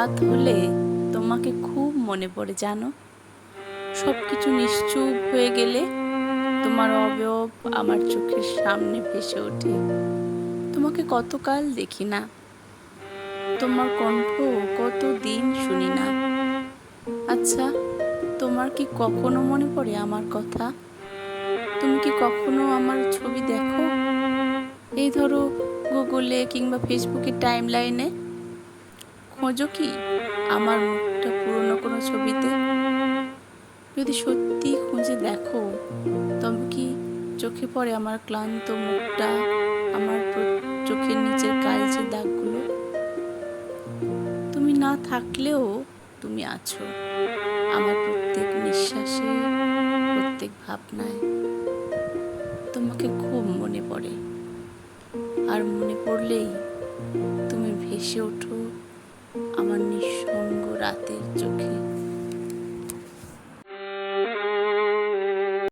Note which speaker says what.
Speaker 1: রাত হলে তোমাকে খুব মনে পড়ে জানো। সব কিছু নিশ্চুপ হয়ে গেলে তোমার অবয়ব আমার চোখের সামনে ভেসে ওঠে। তোমাকে কতকাল দেখি না, তোমার কণ্ঠ কত দিন শুনি না। আচ্ছা, তোমার কি কখনো মনে পড়ে আমার কথা? তুমি কি কখনো আমার ছবি দেখো? এই ধরো, গুগলে কিংবা ফেসবুকের টাইম লাইনে খোঁজো কি আমার মুখটা পুরনো কোনো ছবিতে? যদি সত্যি খুঁজে দেখো, তবে কি চোখে পড়ে আমার ক্লান্ত মুখটা, আমার চোখের নিচের কালচে দাগগুলো? তুমি না থাকলেও তুমি আছো আমার প্রত্যেক নিঃশ্বাসে, প্রত্যেক ভাবনায়। তোমাকে খুব মনে পড়ে, আর মনে পড়লেই তুমি ভেসে ওঠো